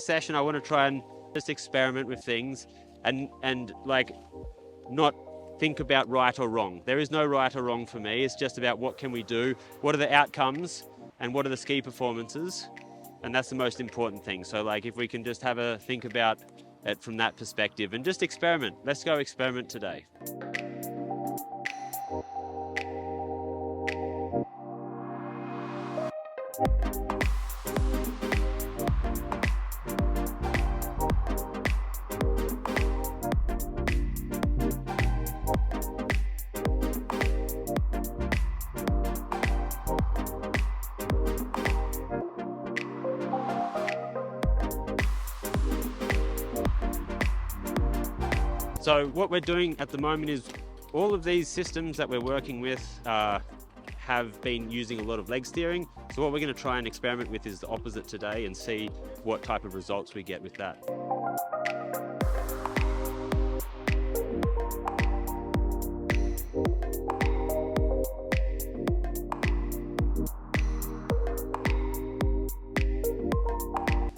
session I want to try and just experiment with things and like not think about right or wrong. There is no right or wrong for me. It's just about what can we do, what are the outcomes, and what are the ski performances, and that's the most important thing. So like if we can just have a think about it from that perspective and just experiment. Let's go experiment today. So what we're doing at the moment is all of these systems that we're working with have been using a lot of leg steering. So what we're going to try and experiment with is the opposite today and see what type of results we get with that.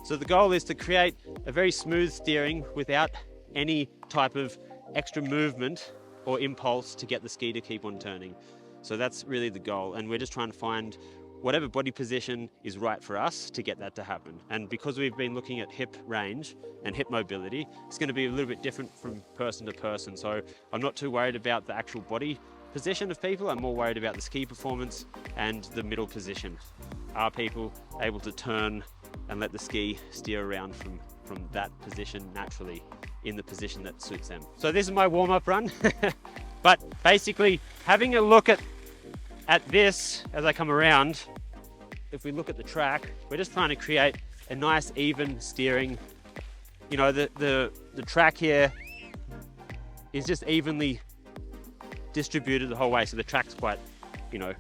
So the goal is to create a very smooth steering without any type of extra movement or impulse to get the ski to keep on turning. So that's really the goal, and we're just trying to find whatever body position is right for us to get that to happen. And because we've been looking at hip range and hip mobility, it's going to be a little bit different from person to person. So I'm not too worried about the actual body position of people. I'm more worried about the ski performance and the middle position. Are people able to turn and let the ski steer around from that position naturally in the position that suits them? So this is my warm-up run. But basically having a look at this as I come around, if we look at the track, we're just trying to create a nice even steering. You know, the track here is just evenly distributed the whole way, so the track's quite, you know,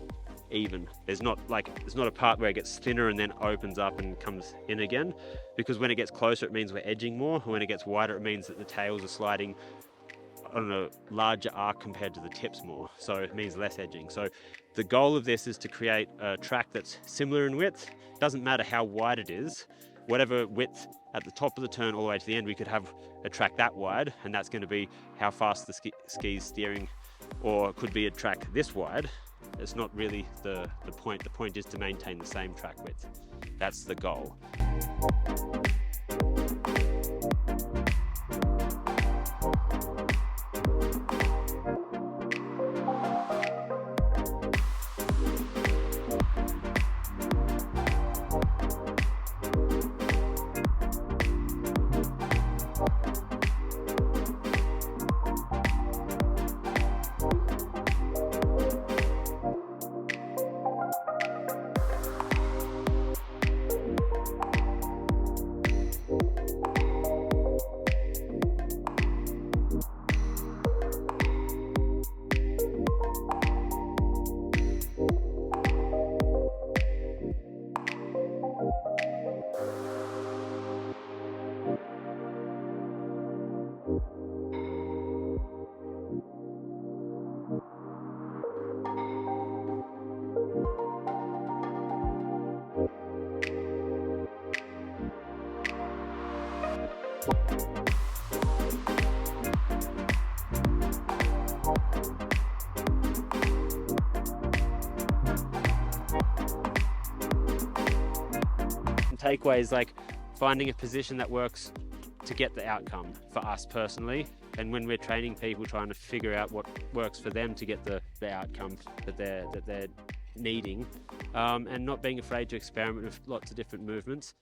even. There's not a part where it gets thinner and then opens up and comes in again, because when it gets closer it means we're edging more, and when it gets wider it means that the tails are sliding on a larger arc compared to the tips more, so it means less edging. So the goal of this is to create a track that's similar in width. Doesn't matter how wide it is, whatever width at the top of the turn all the way to the end, we could have a track that wide, and that's going to be how fast the ski's steering, or it could be a track this wide. It's not really the point. The point is to maintain the same track width. That's the goal. Takeaways like finding a position that works to get the outcome for us personally, and when we're training people, trying to figure out what works for them to get the outcome that they're needing, and not being afraid to experiment with lots of different movements.